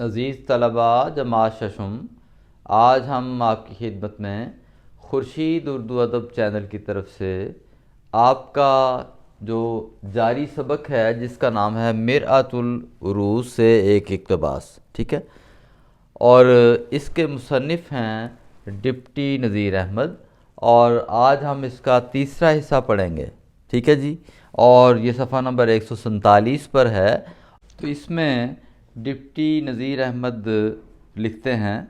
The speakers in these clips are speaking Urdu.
عزیز طلباء جماعت ششم، آج ہم آپ کی خدمت میں خورشید اردو ادب چینل کی طرف سے آپ کا جو جاری سبق ہے جس کا نام ہے مرآت العروض سے ایک اقتباس، ٹھیک ہے، اور اس کے مصنف ہیں ڈپٹی نذیر احمد، اور آج ہم اس کا تیسرا حصہ پڑھیں گے، ٹھیک ہے جی۔ اور یہ صفحہ نمبر 147 پر ہے۔ تو اس میں ڈپٹی نذیر احمد لکھتے ہیں،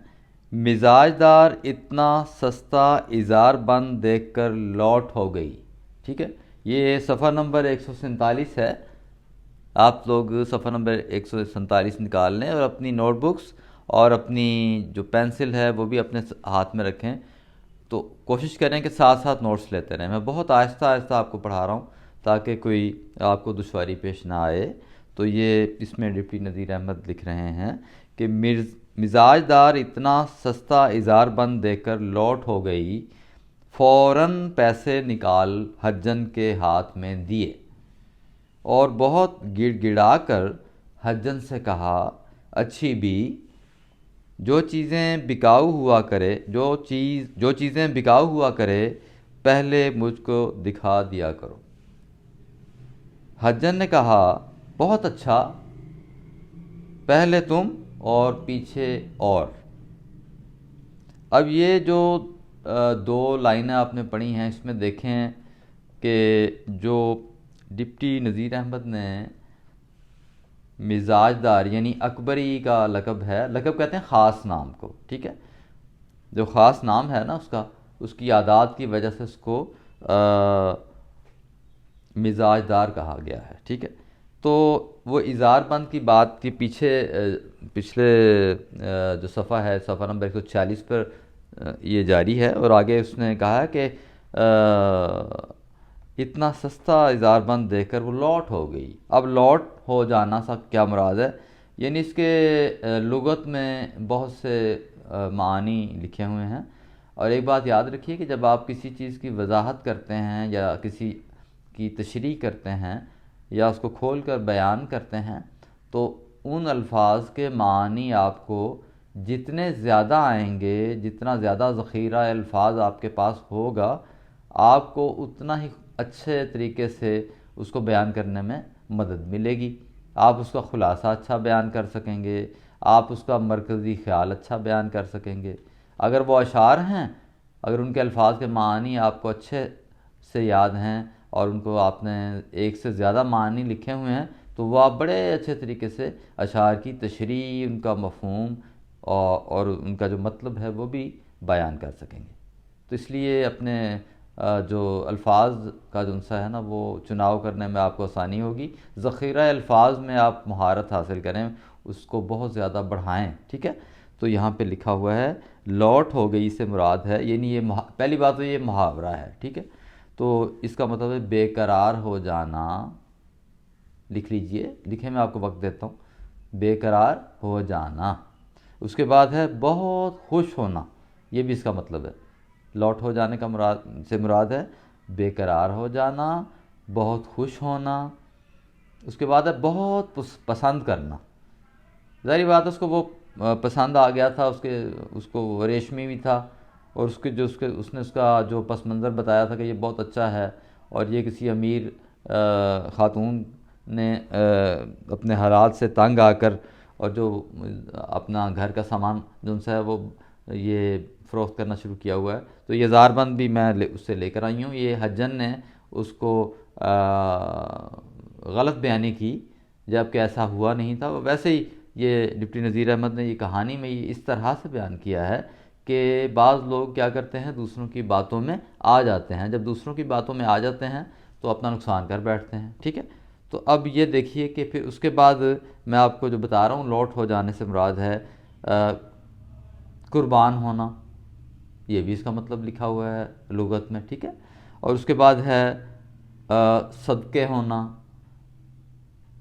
مزاج دار اتنا سستا اظہار بند دیکھ کر لوٹ ہو گئی، ٹھیک ہے۔ یہ صفحہ نمبر 147 ہے۔ آپ لوگ صفحہ نمبر 147 نکال لیں اور اپنی نوٹ بکس اور اپنی جو پینسل ہے وہ بھی اپنے ہاتھ میں رکھیں، تو کوشش کریں کہ ساتھ ساتھ نوٹس لیتے رہیں۔ میں بہت آہستہ آہستہ آپ کو پڑھا رہا ہوں تاکہ کوئی آپ کو دشواری پیش نہ آئے۔ تو یہ اس میں ڈپٹی نذیر احمد لکھ رہے ہیں کہ مزاج دار اتنا سستا اظہار بند دیکھ کر لوٹ ہو گئی، فوراً پیسے نکال حجن کے ہاتھ میں دیے اور بہت گڑ گڑا کر حجن سے کہا، اچھی بھی جو چیزیں بکاؤ ہوا کرے پہلے مجھ کو دکھا دیا کرو۔ حجن نے کہا، بہت اچھا، پہلے تم اور پیچھے اور۔ اب یہ جو دو لائنیں آپ نے پڑھی ہیں اس میں دیکھیں کہ جو ڈپٹی نذیر احمد نے مزاج دار یعنی اکبری کا لقب ہے، لقب کہتے ہیں خاص نام کو، ٹھیک ہے، جو خاص نام ہے نا اس کی عادات کی وجہ سے اس کو مزاج دار کہا گیا ہے، ٹھیک ہے۔ تو وہ اظہار بند کی بات کے پچھلے جو صفحہ ہے، صفحہ نمبر 146 پر یہ جاری ہے، اور آگے اس نے کہا کہ اتنا سستا اظہار بند دیکھ کر وہ لوٹ ہو گئی۔ اب لوٹ ہو جانا سا کیا مراد ہے؟ یعنی اس کے لغت میں بہت سے معانی لکھے ہوئے ہیں، اور ایک بات یاد رکھیے کہ جب آپ کسی چیز کی وضاحت کرتے ہیں یا کسی کی تشریح کرتے ہیں یا اس کو کھول کر بیان کرتے ہیں تو ان الفاظ کے معنی آپ کو جتنے زیادہ آئیں گے، جتنا زیادہ ذخیرہ الفاظ آپ کے پاس ہوگا، آپ کو اتنا ہی اچھے طریقے سے اس کو بیان کرنے میں مدد ملے گی۔ آپ اس کا خلاصہ اچھا بیان کر سکیں گے، آپ اس کا مرکزی خیال اچھا بیان کر سکیں گے۔ اگر وہ اشعار ہیں، اگر ان کے الفاظ کے معنی آپ کو اچھے سے یاد ہیں اور ان کو آپ نے ایک سے زیادہ معنی لکھے ہوئے ہیں تو وہ آپ بڑے اچھے طریقے سے اشعار کی تشریح، ان کا مفہوم اور ان کا جو مطلب ہے وہ بھی بیان کر سکیں گے۔ تو اس لیے اپنے جو الفاظ کا جو انسا ہے نا وہ چناؤ کرنے میں آپ کو آسانی ہوگی۔ ذخیرہ الفاظ میں آپ مہارت حاصل کریں، اس کو بہت زیادہ بڑھائیں، ٹھیک ہے۔ تو یہاں پہ لکھا ہوا ہے لوٹ ہو گئی سے مراد ہے، یعنی یہ پہلی بات تو یہ محاورہ ہے، ٹھیک ہے۔ تو اس کا مطلب ہے بے قرار ہو جانا۔ لکھ لیجئے، لکھیں، میں آپ کو وقت دیتا ہوں۔ بے قرار ہو جانا۔ اس کے بعد ہے بہت خوش ہونا، یہ بھی اس کا مطلب ہے۔ لوٹ ہو جانے کا مراد ہے بے قرار ہو جانا، بہت خوش ہونا۔ اس کے بعد ہے بہت پسند کرنا۔ ظاہری بات ہے اس کو وہ پسند آ گیا تھا، اس کو وہ ریشمی بھی تھا، اور اس نے اس کا جو پس منظر بتایا تھا کہ یہ بہت اچھا ہے، اور یہ کسی امیر خاتون نے اپنے حالات سے تنگ آ کر اور جو اپنا گھر کا سامان جو ان سے ہے وہ یہ فروخت کرنا شروع کیا ہوا ہے، تو یہ اظہار بند بھی میں اس سے لے کر آئی ہوں۔ یہ حجن نے اس کو غلط بیانی کی جبکہ ایسا ہوا نہیں تھا۔ ویسے ہی یہ ڈپٹی نذیر احمد نے یہ کہانی میں یہ اس طرح سے بیان کیا ہے کہ بعض لوگ کیا کرتے ہیں، دوسروں کی باتوں میں آ جاتے ہیں، جب دوسروں کی باتوں میں آ جاتے ہیں تو اپنا نقصان کر بیٹھتے ہیں، ٹھیک ہے۔ تو اب یہ دیکھیے کہ پھر اس کے بعد میں آپ کو جو بتا رہا ہوں لوٹ ہو جانے سے مراد ہے قربان ہونا، یہ بھی اس کا مطلب لکھا ہوا ہے لغت میں، ٹھیک ہے۔ اور اس کے بعد ہے صدقے ہونا،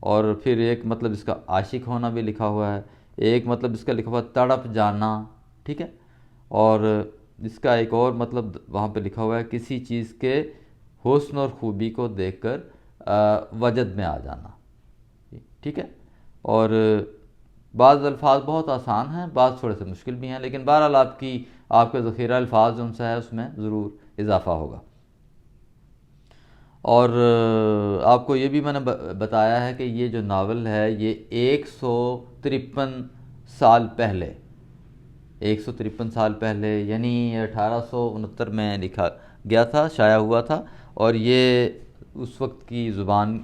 اور پھر ایک مطلب اس کا عاشق ہونا بھی لکھا ہوا ہے، ایک مطلب اس کا لکھا ہوا ہے تڑپ جانا، ٹھیک ہے۔ اور اس کا ایک اور مطلب وہاں پہ لکھا ہوا ہے کسی چیز کے حسن اور خوبی کو دیکھ کر وجد میں آ جانا، ٹھیک ہے۔ اور بعض الفاظ بہت آسان ہیں، بعض تھوڑے سے مشکل بھی ہیں، لیکن بہرحال آپ کے ذخیرہ الفاظ جو ان سے ہے اس میں ضرور اضافہ ہوگا۔ اور آپ کو یہ بھی میں نے بتایا ہے کہ یہ جو ناول ہے یہ 153 سال پہلے، 153 سال پہلے یعنی 1869 میں لکھا گیا تھا، شائع ہوا تھا، اور یہ اس وقت کی زبان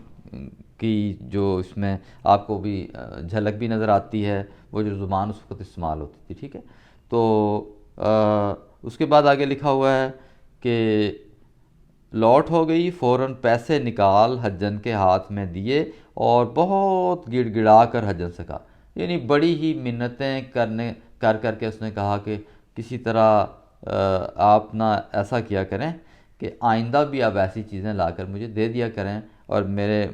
کی جو اس میں آپ کو بھی جھلک بھی نظر آتی ہے، وہ جو زبان اس وقت استعمال ہوتی تھی، ٹھیک ہے۔ تو اس کے بعد آگے لکھا ہوا ہے کہ لوٹ ہو گئی، فوراً پیسے نکال حجن کے ہاتھ میں دیے اور بہت گڑ گڑا کر حجن سے کہا، یعنی بڑی ہی منتیں کر کے اس نے کہا کہ کسی طرح آپ نہ ایسا کیا کریں کہ آئندہ بھی آپ ایسی چیزیں لا کر مجھے دے دیا کریں، اور میں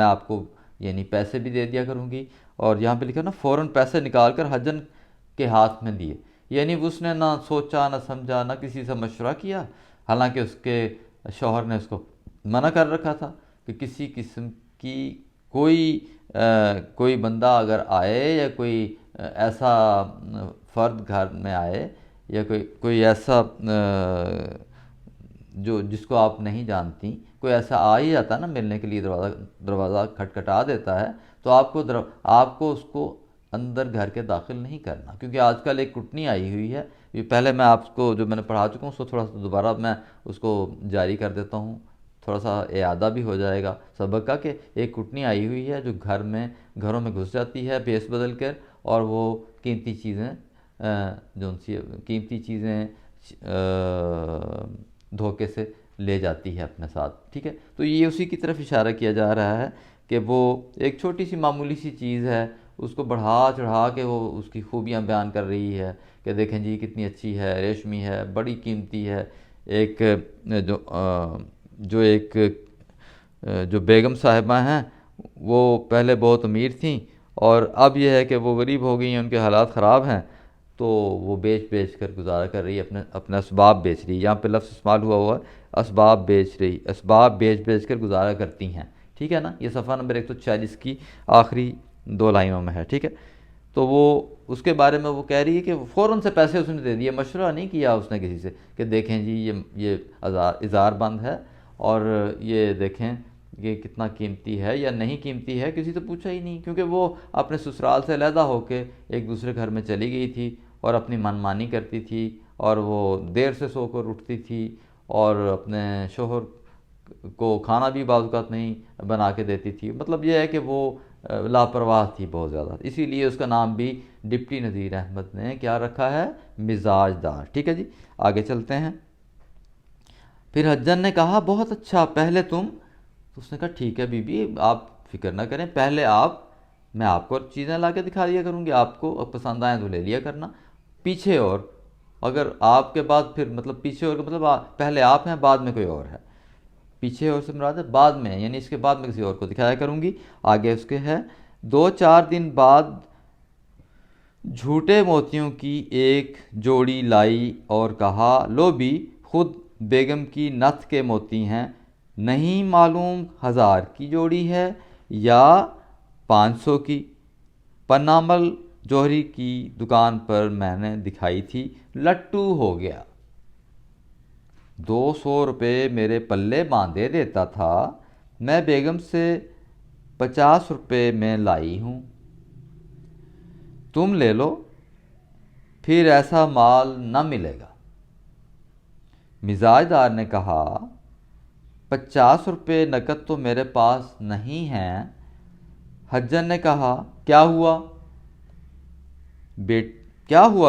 آپ کو یعنی پیسے بھی دے دیا کروں گی۔ اور یہاں پہ لکھا نا فوراً پیسے نکال کر حجن کے ہاتھ میں دیے، یعنی اس نے نہ سوچا نہ سمجھا نہ کسی سے مشورہ کیا، حالانکہ اس کے شوہر نے اس کو منع کر رکھا تھا کہ کسی قسم کی کوئی بندہ اگر آئے یا کوئی ایسا فرد گھر میں آئے یا کوئی ایسا جس کو آپ نہیں جانتی، کوئی ایسا آ ہی جاتا ہے نا ملنے کے لیے، دروازہ کھٹکھٹا دیتا ہے، تو آپ کو اس کو اندر گھر کے داخل نہیں کرنا، کیونکہ آج کل ایک کٹنی آئی ہوئی ہے، یہ پہلے میں آپ کو جو میں نے پڑھا چکا ہوں اس کو تھوڑا سا دوبارہ میں اس کو جاری کر دیتا ہوں، تھوڑا سا اعادہ بھی ہو جائے گا سبق کا، کہ ایک کٹنی آئی ہوئی ہے جو گھروں میں گھس جاتی ہے بھیس بدل کر، اور وہ قیمتی چیزیں دھوکے سے لے جاتی ہے اپنے ساتھ، ٹھیک ہے۔ تو یہ اسی کی طرف اشارہ کیا جا رہا ہے کہ وہ ایک چھوٹی سی معمولی سی چیز ہے، اس کو بڑھا چڑھا کے وہ اس کی خوبیاں بیان کر رہی ہے کہ دیکھیں جی کتنی اچھی ہے، ریشمی ہے، بڑی قیمتی ہے۔ ایک جو بیگم صاحبہ ہیں وہ پہلے بہت امیر تھیں، اور اب یہ ہے کہ وہ غریب ہو گئی ہیں، ان کے حالات خراب ہیں، تو وہ بیچ کر گزارا کر رہی ہے، اپنے اسباب بیچ رہی ہے، یہاں پہ لفظ استعمال ہوا ہے اسباب بیچ کر گزارا کرتی ہیں، ٹھیک ہے نا۔ یہ صفحہ نمبر 146 کی آخری 2 لائنوں میں ہے، ٹھیک ہے۔ تو وہ اس کے بارے میں وہ کہہ رہی ہے کہ فوراً سے پیسے اس نے دے دیے، مشورہ نہیں کیا اس نے کسی سے کہ دیکھیں جی یہ اظہار بند ہے، اور یہ دیکھیں یہ کتنا قیمتی ہے یا نہیں قیمتی ہے، کسی سے پوچھا ہی نہیں، کیونکہ وہ اپنے سسرال سے علیحدہ ہو کے ایک دوسرے گھر میں چلی گئی تھی اور اپنی من مانی کرتی تھی، اور وہ دیر سے سو کر اٹھتی تھی، اور اپنے شوہر کو کھانا بھی بعض اوقات نہیں بنا کے دیتی تھی، مطلب یہ ہے کہ وہ لاپرواہ تھی بہت زیادہ، اسی لیے اس کا نام بھی ڈپٹی نذیر احمد نے کیا رکھا ہے، مزاج دار، ٹھیک ہے جی۔ آگے چلتے ہیں۔ پھر حجن نے کہا بہت اچھا، پہلے تم، تو اس نے کہا ٹھیک ہے بی بی آپ فکر نہ کریں، پہلے میں آپ کو چیزیں لا کے دکھا دیا کروں گی، آپ کو پسند آئیں تو لے لیا کرنا، پیچھے اور اگر آپ کے بعد پھر مطلب پیچھے اور مطلب پہلے آپ ہیں بعد میں کوئی اور ہے، پیچھے اور سے مراد ہے بعد میں، یعنی اس کے بعد میں کسی اور کو دکھایا کروں گی۔ آگے اس کے ہے 2-4 دن بعد جھوٹے موتیوں کی ایک جوڑی لائی اور کہا لو بھی خود بیگم کی نتھ کے موتی ہیں، نہیں معلوم 1000 کی جوڑی ہے یا 500 کی، پنامل جوہری کی دکان پر میں نے دکھائی تھی، لٹو ہو گیا، 200 روپے میرے پلے باندھے دیتا تھا، میں بیگم سے 50 روپے میں لائی ہوں، تم لے لو، پھر ایسا مال نہ ملے گا۔ مزاج دار نے کہا 50 روپے نقد تو میرے پاس نہیں ہیں۔ حجن نے کہا کیا ہوا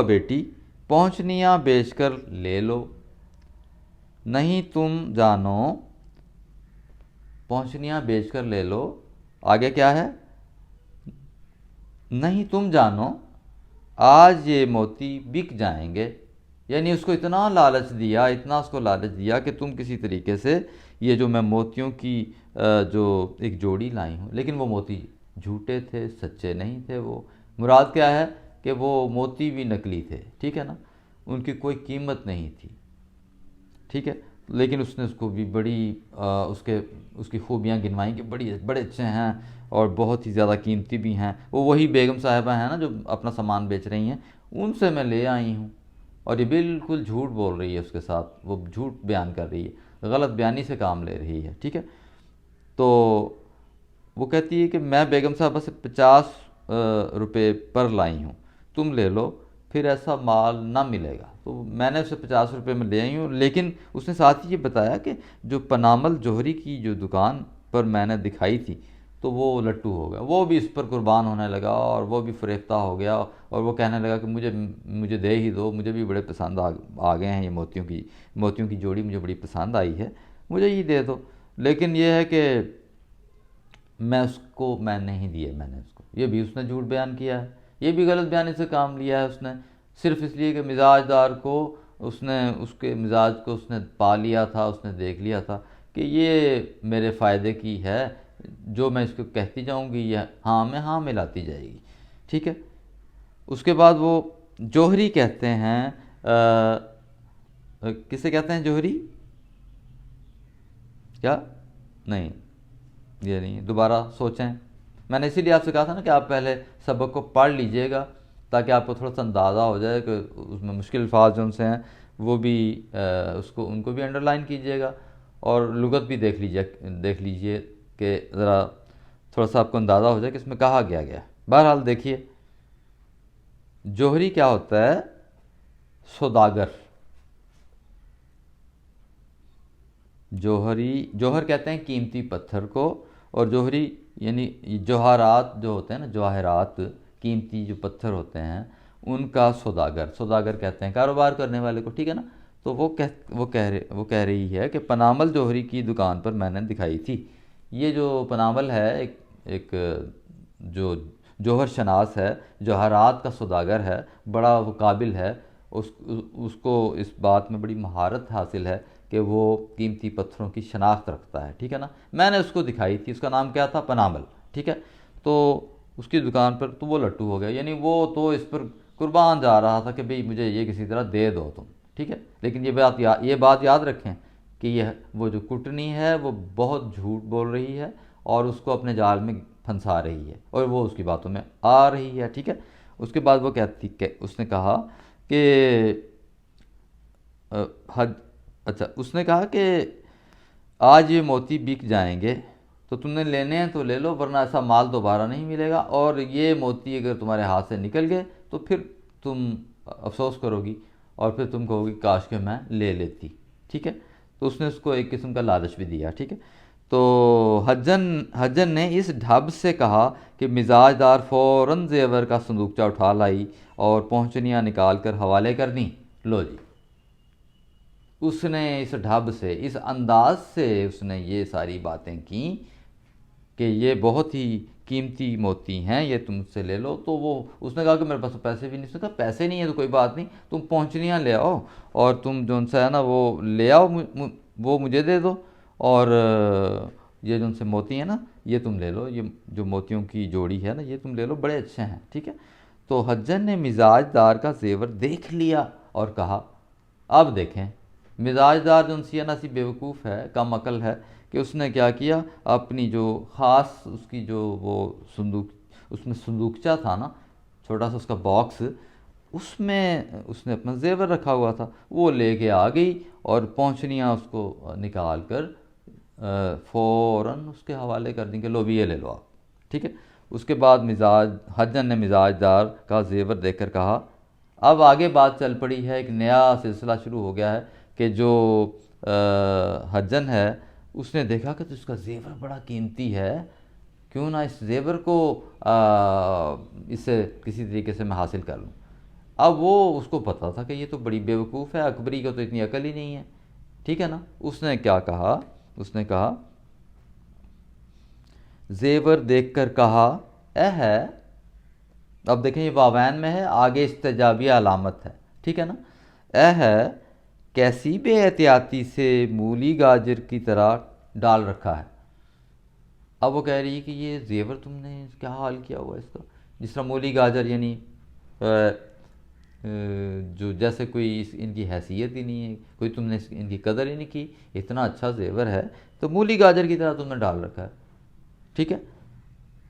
بیٹی، پہنچنیاں بیچ کر لے لو، نہیں تم جانو، پہنچنیاں بیچ کر لے لو، آگے کیا ہے، نہیں تم جانو آج یہ موتی بک جائیں گے، یعنی اس کو اتنا لالچ دیا کہ تم کسی طریقے سے یہ جو میں موتیوں کی جو ایک جوڑی لائی ہوں، لیکن وہ موتی جھوٹے تھے، سچے نہیں تھے، وہ مراد کیا ہے کہ وہ موتی بھی نکلی تھے، ٹھیک ہے نا، ان کی کوئی قیمت نہیں تھی، ٹھیک ہے۔ لیکن اس نے اس کو بھی بڑی اس کی خوبیاں گنوائیں کہ بڑے اچھے ہیں اور بہت ہی زیادہ قیمتی بھی ہیں، وہ وہی بیگم صاحبہ ہیں نا جو اپنا سامان بیچ رہی ہیں، ان سے میں لے آئی ہوں۔ اور یہ بالکل جھوٹ بول رہی ہے، اس کے ساتھ وہ جھوٹ بیان کر رہی ہے، غلط بیانی سے کام لے رہی ہے، ٹھیک ہے۔ تو وہ کہتی ہے کہ میں بیگم صاحبہ سے 50 روپے پر لائی ہوں، تم لے لو، پھر ایسا مال نہ ملے گا۔ تو میں نے اسے 50 روپے میں لے آئی ہوں، لیکن اس نے ساتھ ہی یہ بتایا کہ جو پنامل جوہری کی جو دکان پر میں نے دکھائی تھی تو وہ لٹو ہو گیا، وہ بھی اس پر قربان ہونے لگا اور وہ بھی فریفتہ ہو گیا، اور وہ کہنے لگا کہ مجھے دے ہی دو، مجھے بھی بڑے پسند آ گئے ہیں یہ موتیوں کی جوڑی مجھے بڑی پسند آئی ہے، مجھے ہی دے دو۔ لیکن یہ ہے کہ میں نہیں دیے، میں نے اس کو، یہ بھی اس نے جھوٹ بیان کیا ہے، یہ بھی غلط بیانی سے کام لیا ہے اس نے، صرف اس لیے کہ مزاج دار کو اس کے مزاج کو اس نے پا لیا تھا، اس نے دیکھ لیا تھا کہ یہ میرے فائدے کی ہے، جو میں اس کو کہتی جاؤں گی یہ ہاں میں ہاں ملاتی جائے گی، ٹھیک ہے۔ اس کے بعد وہ جوہری کہتے ہیں، کسے کہتے ہیں جوہری؟ کیا؟ نہیں، یہ نہیں، دوبارہ سوچیں۔ میں نے اسی لیے آپ سے کہا تھا نا کہ آپ پہلے سبق کو پڑھ لیجئے گا تاکہ آپ کو تھوڑا سا اندازہ ہو جائے کہ اس میں مشکل الفاظ جو ان سے ہیں وہ بھی ان کو بھی انڈر لائن کیجئے گا، اور لغت بھی دیکھ لیجئے کہ ذرا تھوڑا سا آپ کو اندازہ ہو جائے کہ اس میں کہا گیا ہے۔ بہرحال دیکھیے، جوہری کیا ہوتا ہے؟ سوداگر۔ جوہر کہتے ہیں قیمتی پتھر کو، اور جوہری یعنی جوہرات جو ہوتے ہیں نا، جواہرات، قیمتی جو پتھر ہوتے ہیں ان کا سوداگر کہتے ہیں کاروبار کرنے والے کو، ٹھیک ہے نا۔ تو وہ کہہ رہی ہے کہ پنامل جوہری کی دکان پر میں نے دکھائی تھی۔ یہ جو پنامل ہے ایک جو جوہر شناس ہے، جوہرات کا سوداگر ہے، بڑا وہ قابل ہے، اس کو اس بات میں بڑی مہارت حاصل ہے کہ وہ قیمتی پتھروں کی شناخت رکھتا ہے، ٹھیک ہے نا۔ میں نے اس کو دکھائی تھی، اس کا نام کیا تھا؟ پنامل، ٹھیک ہے۔ تو اس کی دکان پر تو وہ لٹو ہو گیا، یعنی وہ تو اس پر قربان جا رہا تھا کہ بھئی مجھے یہ کسی طرح دے دو تم، ٹھیک ہے۔ لیکن یہ بات یاد رکھیں کہ وہ جو کٹنی ہے وہ بہت جھوٹ بول رہی ہے اور اس کو اپنے جال میں پھنسا رہی ہے، اور وہ اس کی باتوں میں آ رہی ہے، ٹھیک ہے۔ اس کے بعد وہ اس نے کہا کہ اس نے کہا کہ آج یہ موتی بک جائیں گے تو تم نے لینے ہیں تو لے لو، ورنہ ایسا مال دوبارہ نہیں ملے گا، اور یہ موتی اگر تمہارے ہاتھ سے نکل گئے تو پھر تم افسوس کرو گی اور پھر تم کہو گی کاش کہ میں لے لیتی، ٹھیک ہے۔ تو اس نے اس کو ایک قسم کا لالچ بھی دیا، ٹھیک ہے۔ تو حجن نے اس ڈھب سے کہا کہ مزاج دار فوراً زیور کا صندوقچہ اٹھا لائی اور پہنچنیاں نکال کر حوالے کر دیں۔ لو جی، اس نے اس ڈھب سے، اس انداز سے اس نے یہ ساری باتیں کیں کہ یہ بہت ہی قیمتی موتی ہیں، یہ تم سے لے لو۔ تو اس نے کہا کہ میرے پاس تو پیسے بھی نہیں۔ اس نے کہا پیسے نہیں ہیں تو کوئی بات نہیں، تم پہنچنیاں لے آؤ اور تم جو ان سے ہے نا وہ لے آؤ، وہ مجھے دے دو، اور یہ جو ان سے موتی ہیں نا یہ تم لے لو، یہ جو موتیوں کی جوڑی ہے نا یہ تم لے لو، بڑے اچھے ہیں، ٹھیک ہے۔ تو حجن نے مزاج دار کا زیور دیکھ لیا اور کہا، اب دیکھیں مزاج دار جو انسی نا سی بیوقوف ہے، کم عقل ہے، کہ اس نے کیا کیا، اپنی جو خاص اس کی جو وہ اس میں صندوقچہ تھا نا، چھوٹا سا اس کا باکس، اس میں اس نے اپنا زیور رکھا ہوا تھا، وہ لے کے آ گئی اور پہنچنیاں اس کو نکال کر فوراً اس کے حوالے کر دیں کہ لو بھی یہ لے لو آپ، ٹھیک ہے۔ اس کے بعد حجن نے مزاج دار کا زیور دیکھ کر کہا، اب آگے بات چل پڑی ہے، ایک نیا سلسلہ شروع ہو گیا ہے کہ جو حجن ہے اس نے دیکھا کہ تو اس کا زیور بڑا قیمتی ہے، کیوں نہ اس زیور کو اسے کسی طریقے سے میں حاصل کر لوں۔ اب وہ اس کو پتا تھا کہ یہ تو بڑی بیوقوف ہے، اکبری کو تو اتنی عقل ہی نہیں ہے، ٹھیک ہے نا۔ اس نے کیا کہا، اس نے کہا، زیور دیکھ کر کہا، اے ہے، اب دیکھیں یہ واوین میں ہے، آگے استجابیہ علامت ہے، ٹھیک ہے نا، اے ہے، کیسی بے احتیاطی سے مولی گاجر کی طرح ڈال رکھا ہے۔ اب وہ کہہ رہی ہے کہ یہ زیور تم نے کیا حال کیا ہوا اس کا، جس طرح مولی گاجر یعنی جو جیسے کوئی ان کی حیثیت ہی نہیں ہے، کوئی تم نے ان کی قدر ہی نہیں کی، اتنا اچھا زیور ہے تو مولی گاجر کی طرح تم نے ڈال رکھا ہے، ٹھیک ہے۔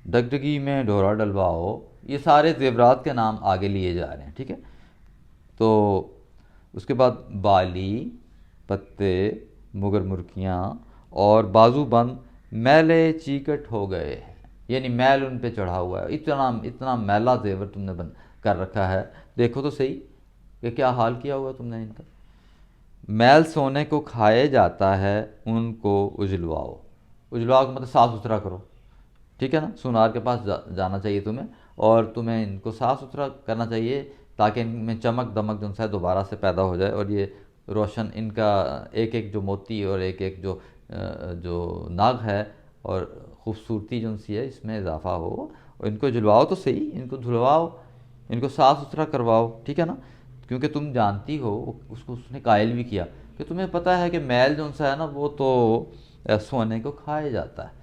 ڈگڈگی میں ڈھورا ڈلواؤ، یہ سارے زیورات کے نام آگے لیے جا رہے ہیں، ٹھیک ہے۔ تو اس کے بعد بالی، پتے، مگر مرکیاں اور بازو بند میلے چیکٹ ہو گئے ہیں، یعنی میل ان پہ چڑھا ہوا ہے، اتنا میلا زیور تم نے کر رکھا ہے، دیکھو تو صحیح کہ کیا حال کیا ہوا تم نے ان کا۔ میل سونے کو کھائے جاتا ہے، ان کو اجلواؤ، اجلواؤ کا مطلب صاف ستھرا کرو، ٹھیک ہے نا۔ سونار کے پاس جانا چاہیے تمہیں، اور تمہیں ان کو صاف ستھرا کرنا چاہیے تاکہ ان میں چمک دمک جو ہے دوبارہ سے پیدا ہو جائے، اور یہ روشن ان کا ایک ایک جو موتی اور ایک ایک جو ناگ ہے اور خوبصورتی جو سی ہے اس میں اضافہ ہو، اور ان کو جلواؤ تو صحیح، ان کو دھلواؤ، ان کو صاف ستھرا کرواؤ، ٹھیک ہے نا۔ کیونکہ تم جانتی ہو، اس نے قائل بھی کیا کہ تمہیں پتہ ہے کہ میل جو سا ہے نا وہ تو سونے کو کھائے جاتا ہے،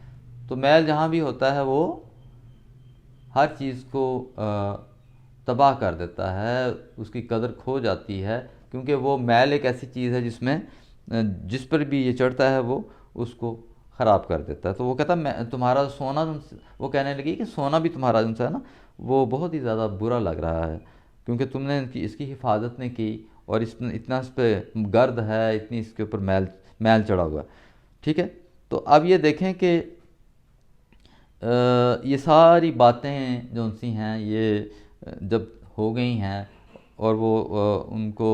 تو میل جہاں بھی ہوتا ہے وہ ہر چیز کو تباہ کر دیتا ہے، اس کی قدر کھو جاتی ہے، کیونکہ وہ میل ایک ایسی چیز ہے جس پر بھی یہ چڑھتا ہے وہ اس کو خراب کر دیتا ہے۔ تو وہ کہتا ہے تمہارا سونا، وہ کہنے لگی کہ سونا بھی تمہارا جو ہے نا وہ بہت ہی زیادہ برا لگ رہا ہے، کیونکہ تم نے اس کی حفاظت نہیں کی، اور اتنا اس پہ گرد ہے، اتنی اس کے اوپر میل چڑھا ہوا ہے، ٹھیک ہے۔ تو اب یہ دیکھیں کہ یہ ساری باتیں جو سی ہیں یہ جب ہو گئی ہیں، اور وہ ان کو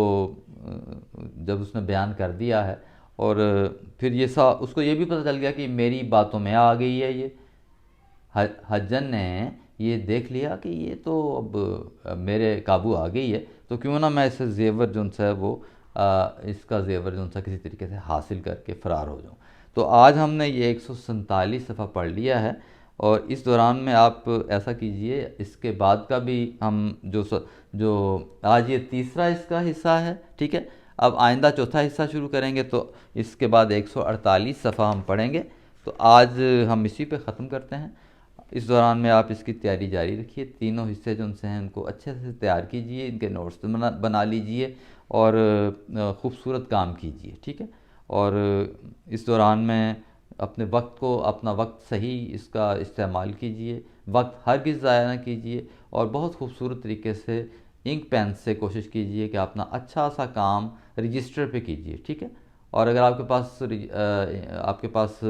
جب اس نے بیان کر دیا ہے، اور پھر اس کو یہ بھی پتہ چل گیا کہ میری باتوں میں آ گئی ہے، یہ حجن نے یہ دیکھ لیا کہ یہ تو اب میرے قابو آ گئی ہے، تو کیوں نہ میں اسے زیور جو ہے وہ اس کا زیور جو کسی طریقے سے حاصل کر کے فرار ہو جاؤں۔ تو آج ہم نے یہ 147 صفحہ پڑھ لیا ہے، اور اس دوران میں آپ ایسا کیجئے، اس کے بعد کا بھی ہم جو آج یہ تیسرا اس کا حصہ ہے، ٹھیک ہے، اب آئندہ چوتھا حصہ شروع کریں گے، تو اس کے بعد 148 صفحہ ہم پڑھیں گے، تو آج ہم اسی پہ ختم کرتے ہیں۔ اس دوران میں آپ اس کی تیاری جاری رکھیے، تینوں حصے جو سے ہیں ان کو اچھے سے تیار کیجئے، ان کے نوٹس بنا لیجئے، اور خوبصورت کام کیجئے، ٹھیک ہے۔ اور اس دوران میں اپنا وقت صحیح اس کا استعمال کیجئے، وقت ہرگز ضائع نہ کیجئے، اور بہت خوبصورت طریقے سے انک پین سے کوشش کیجئے کہ اپنا اچھا سا کام رجسٹر پہ کیجئے، ٹھیک ہے۔ اور اگر آپ کے پاس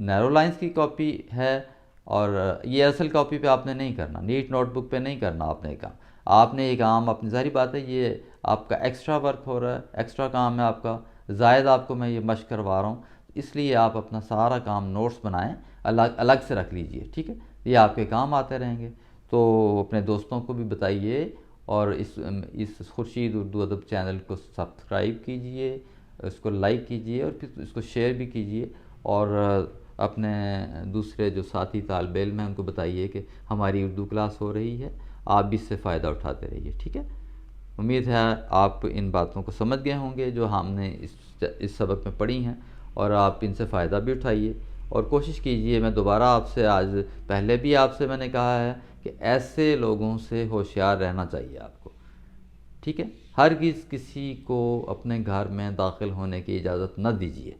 نیرو لائنز کی کاپی ہے، اور یہ اصل کاپی پہ آپ نے نہیں کرنا، نیٹ نوٹ بک پہ نہیں کرنا آپ نے کام، آپ نے یہ کام اپنی ظاہری بات ہے، یہ آپ کا ایکسٹرا ورک ہو رہا ہے، ایکسٹرا کام ہے آپ کا، زائد آپ کو میں یہ مشق کروا رہا ہوں، اس لیے آپ اپنا سارا کام نوٹس بنائیں، الگ سے رکھ لیجئے، ٹھیک ہے، یہ آپ کے کام آتے رہیں گے۔ تو اپنے دوستوں کو بھی بتائیے، اور اس خورشید اردو ادب چینل کو سبسکرائب کیجئے، اس کو لائک کیجئے، اور پھر اس کو شیئر بھی کیجئے، اور اپنے دوسرے جو ساتھی طالب علم ہیں ان کو بتائیے کہ ہماری اردو کلاس ہو رہی ہے، آپ بھی اس سے فائدہ اٹھاتے رہیے، ٹھیک ہے۔ امید ہے آپ ان باتوں کو سمجھ گئے ہوں گے جو ہم نے اس سبق میں پڑھی ہیں، اور آپ ان سے فائدہ بھی اٹھائیے، اور کوشش کیجئے، میں دوبارہ آپ سے پہلے بھی آپ سے میں نے کہا ہے کہ ایسے لوگوں سے ہوشیار رہنا چاہیے آپ کو، ٹھیک ہے۔ ہرگز کسی کو اپنے گھر میں داخل ہونے کی اجازت نہ دیجیے،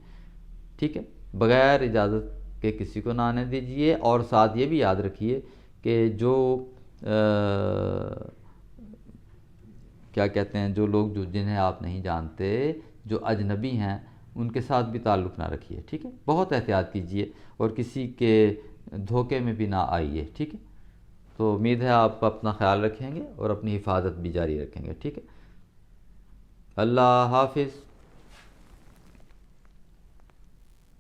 ٹھیک ہے، بغیر اجازت کے کسی کو نہ آنے دیجیے، اور ساتھ یہ بھی یاد رکھیے کہ جو کیا کہتے ہیں، جو لوگ جنہیں آپ نہیں جانتے، جو اجنبی ہیں، ان کے ساتھ بھی تعلق نہ رکھیے، ٹھیک ہے، بہت احتیاط کیجیے، اور کسی کے دھوکے میں بھی نہ آئیے، ٹھیک ہے۔ تو امید ہے آپ اپنا خیال رکھیں گے، اور اپنی حفاظت بھی جاری رکھیں گے، ٹھیک ہے۔ اللہ حافظ۔